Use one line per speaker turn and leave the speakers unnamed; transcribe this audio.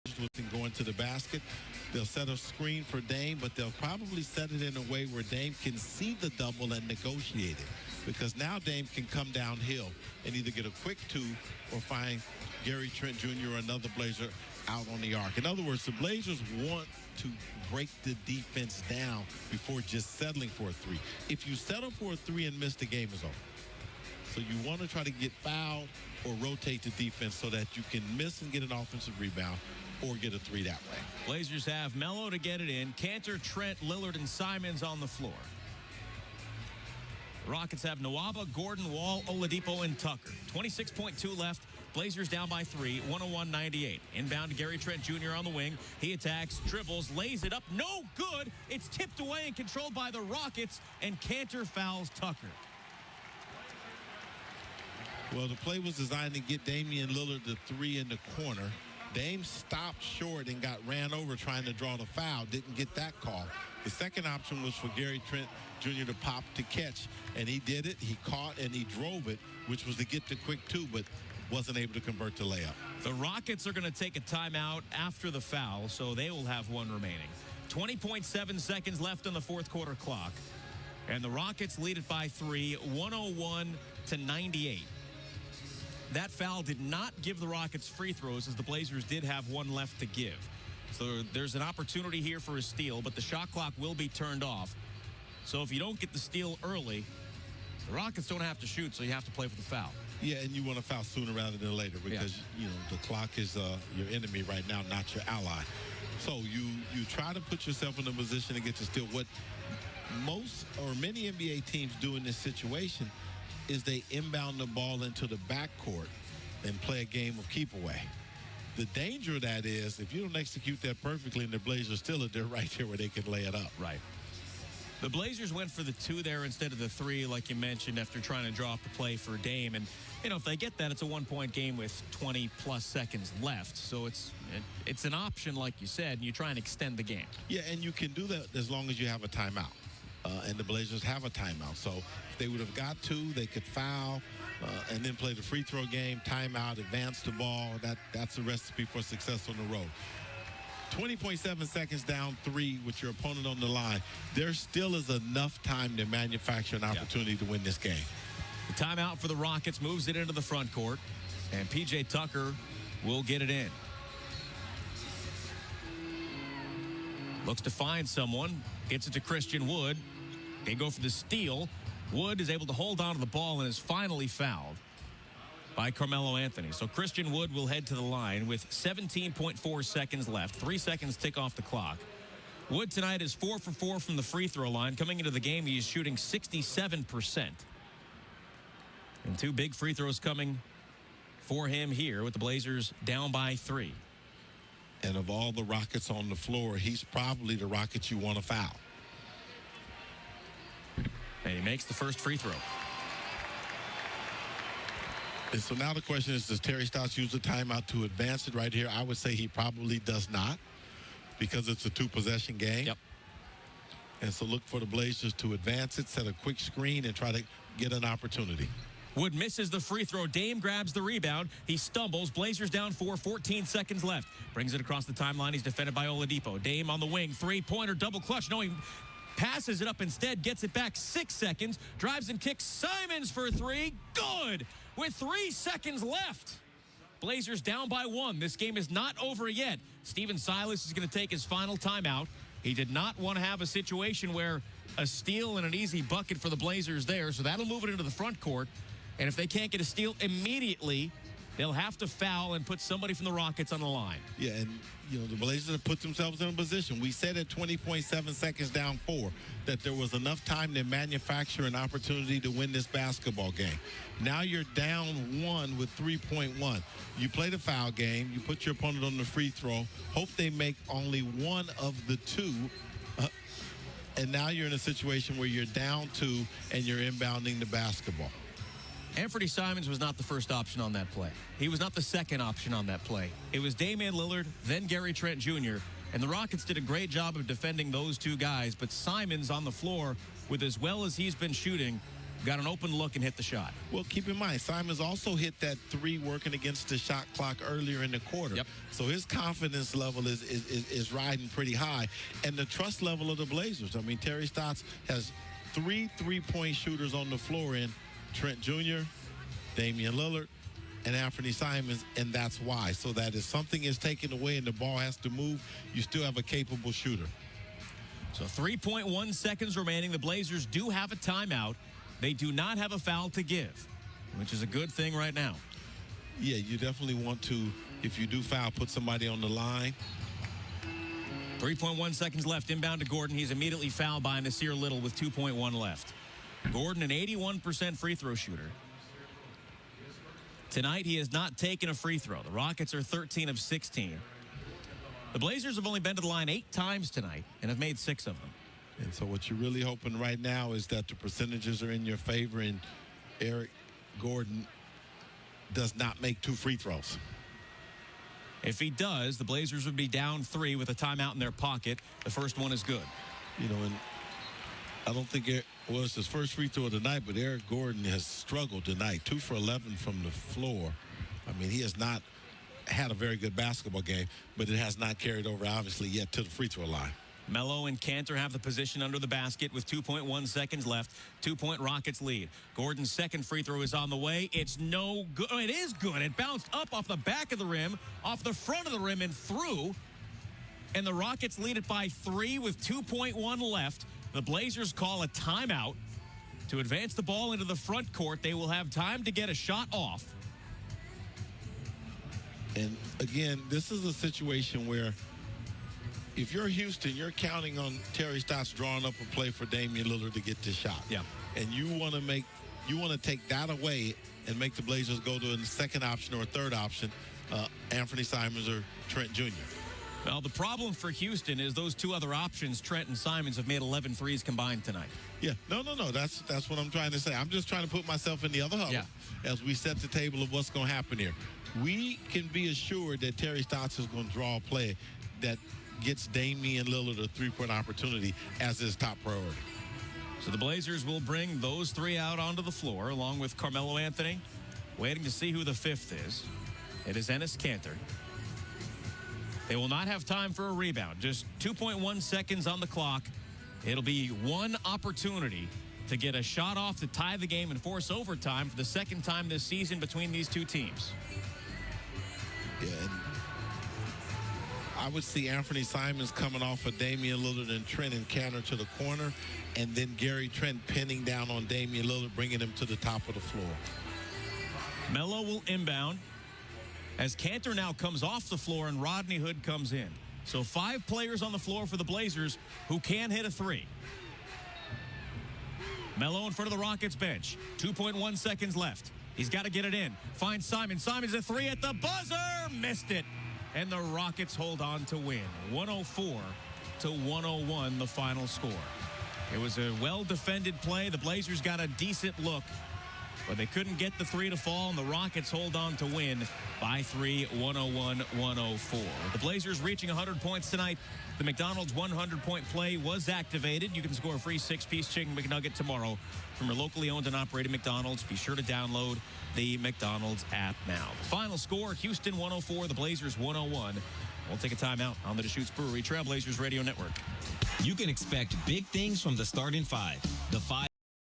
with going to the basket. They'll set a screen for Dame, but they'll probably set it in a way where Dame can see the double and negotiate it. Because now Dame can come downhill and either get a quick two or find Gary Trent Jr. or another Blazer out on the arc. In other words, the Blazers want to break the defense down before just settling for a three. If you settle for a three and miss, the game is over. So you want to try to get fouled or rotate the defense so that you can miss and get an offensive rebound or get a three that way.
Blazers have Melo to get it in. Cantor, Trent, Lillard, and Simons on the floor. The Rockets have Nwaba, Gordon, Wall, Oladipo, and Tucker. 26.2 left. Blazers down by 3, 101-98. Inbound to Gary Trent Jr. on the wing. He attacks, dribbles, lays it up. No good. It's tipped away and controlled by the Rockets, and Cantor fouls Tucker.
Well, the play was designed to get Damian Lillard the three in the corner. Dame stopped short and got ran over trying to draw the foul. Didn't get that call. The second option was for Gary Trent Jr. to pop to catch, and he did it. He caught and he drove it, which was to get the quick two, but wasn't able to convert the layup.
The Rockets are going to take a timeout after the foul, so they will have one remaining. 20.7 seconds left on the fourth quarter clock, and the Rockets lead it by 3, 101-98. That foul did not give the Rockets free throws, as the Blazers did have one left to give. So there's an opportunity here for a steal, but the shot clock will be turned off. So if you don't get the steal early, the Rockets don't have to shoot, so you have to play for the foul.
Yeah, and you want to foul sooner rather than later because, you know, the clock is your enemy right now, not your ally. So you try to put yourself in a position to get to steal. What most or many NBA teams do in this situation is they inbound the ball into the backcourt and play a game of keep away. The danger of that is if you don't execute that perfectly and the Blazers still are there right there where they can lay it up.
Right. The Blazers went for the 2 there instead of the 3, like you mentioned, after trying to draw up the play for Dame. And, you know, if they get that, it's a one-point game with 20-plus seconds left. So it's an option, like you said, and you try and extend the game.
Yeah, and you can do that as long as you have a timeout. And the Blazers have a timeout. So if they would have got 2, they could foul and then play the free throw game, timeout, advance the ball. That's a recipe for success on the road. 20.7 seconds down 3 with your opponent on the line. There still is enough time to manufacture an opportunity to win this game.
The timeout for the Rockets moves it into the front court, and P.J. Tucker will get it in. Looks to find someone. Gets it to Christian Wood. They go for the steal. Wood is able to hold on to the ball and is finally fouled by Carmelo Anthony. So Christian Wood will head to the line with 17.4 seconds left. 3 seconds tick off the clock. Wood tonight is 4 for 4 from the free throw line. Coming into the game, he is shooting 67%. And 2 big free throws coming for him here with the Blazers down by 3.
And of all the Rockets on the floor, he's probably the Rockets you want to foul.
And he makes the first free throw.
And so now the question is, does Terry Stotts use the timeout to advance it right here? I would say he probably does not because it's a 2-possession game.
Yep.
And so look for the Blazers to advance it, set a quick screen, and try to get an opportunity.
Wood misses the free throw. Dame grabs the rebound. He stumbles. Blazers down 4, 14 seconds left. Brings it across the timeline. He's defended by Oladipo. Dame on the wing. Three-pointer, double clutch. No, he passes it up instead. Gets it back 6 seconds. Drives and kicks. Simons for 3. Good. With 3 seconds left. Blazers down by 1. This game is not over yet. Stephen Silas is going to take his final timeout. He did not want to have a situation where a steal and an easy bucket for the Blazers there, so that'll move it into the front court. And if they can't get a steal immediately, they'll have to foul and put somebody from the Rockets on the line.
Yeah, and, you know, the Blazers have put themselves in a position. We said at 20.7 seconds down 4 that there was enough time to manufacture an opportunity to win this basketball game. Now you're down 1 with 3.1. You play the foul game. You put your opponent on the free throw. Hope they make only one of the 2. And now you're in a situation where you're down 2 and you're inbounding the basketball.
Anthony Simons was not the first option on that play. He was not the second option on that play. It was Damian Lillard, then Gary Trent Jr., and the Rockets did a great job of defending those 2 guys, but Simons on the floor, with as well as he's been shooting, got an open look and hit the shot.
Well, keep in mind, Simons also hit that three working against the shot clock earlier in the quarter.
Yep.
So his confidence level is riding pretty high. And the trust level of the Blazers. I mean, Terry Stotts has 3 3-point shooters on the floor in Trent Jr., Damian Lillard, and Anthony Simons, and that's why. So that if something is taken away and the ball has to move, you still have a capable shooter.
So 3.1 seconds remaining. The Blazers do have a timeout. They do not have a foul to give, which is a good thing right now.
Yeah, you definitely want to, if you do foul, put somebody on the line.
3.1 seconds left. Inbound to Gordon. He's immediately fouled by Nasir Little with 2.1 left. Gordon, an 81% free throw shooter. Tonight, he has not taken a free throw. The Rockets are 13 of 16. The Blazers have only been to the line 8 times tonight and have made 6 of them.
And so what you're really hoping right now is that the percentages are in your favor and Eric Gordon does not make 2 free throws.
If he does, the Blazers would be down 3 with a timeout in their pocket. The first one is good.
You know, and I don't think it was his first free throw of the night, but Eric Gordon has struggled tonight. 2 for 11 from the floor. I mean, he has not had a very good basketball game, but it has not carried over, obviously, yet to the free throw line.
Melo and Cantor have the position under the basket with 2.1 seconds left. 2-point Rockets lead. Gordon's second free throw is on the way. It's no good. Oh, it is good. It bounced up off the back of the rim, off the front of the rim, and through. And the Rockets lead it by 3 with 2.1 left. The Blazers call a timeout to advance the ball into the front court. They will have time to get a shot off.
And again, this is a situation where if you're Houston, you're counting on Terry Stotts drawing up a play for Damian Lillard to get the shot.
Yeah.
And you want to take that away and make the Blazers go to a second option or a third option, Anthony Simons or Trent Jr.
Well, the problem for Houston is those 2 other options, Trent and Simons, have made 11 threes combined tonight.
Yeah, no. That's what I'm trying to say. I'm just trying to put myself in the other huddle as we set the table of what's going to happen here. We can be assured that Terry Stotts is going to draw a play that gets Damian Lillard a 3-point opportunity as his top priority.
So the Blazers will bring those 3 out onto the floor along with Carmelo Anthony, waiting to see who the 5th is. It is Enes Kanter. They will not have time for a rebound. Just 2.1 seconds on the clock. It'll be one opportunity to get a shot off to tie the game and force overtime for the second time this season between these 2 teams.
Yeah, and I would see Anthony Simons coming off of Damian Lillard and Trent and Cantor to the corner, and then Gary Trent pinning down on Damian Lillard, bringing him to the top of the floor.
Melo will inbound as Cantor now comes off the floor and Rodney Hood comes in. So 5 players on the floor for the Blazers who can hit a 3. Melo in front of the Rockets bench. 2.1 seconds left. He's got to get it in. Finds Simons. Simons a 3 at the buzzer. Missed it. And the Rockets hold on to win. 104-101 the final score. It was a well-defended play. The Blazers got a decent look, but they couldn't get the 3 to fall, and the Rockets hold on to win by 3, 101-104. The Blazers reaching 100 points tonight. The McDonald's 100-point play was activated. You can score a free 6-piece chicken McNugget tomorrow from your locally owned and operated McDonald's. Be sure to download the McDonald's app now. The final score, Houston 104, the Blazers 101. We'll take a timeout on the Deschutes Brewery Trailblazers Radio Network.
You can expect big things from the starting 5. The 5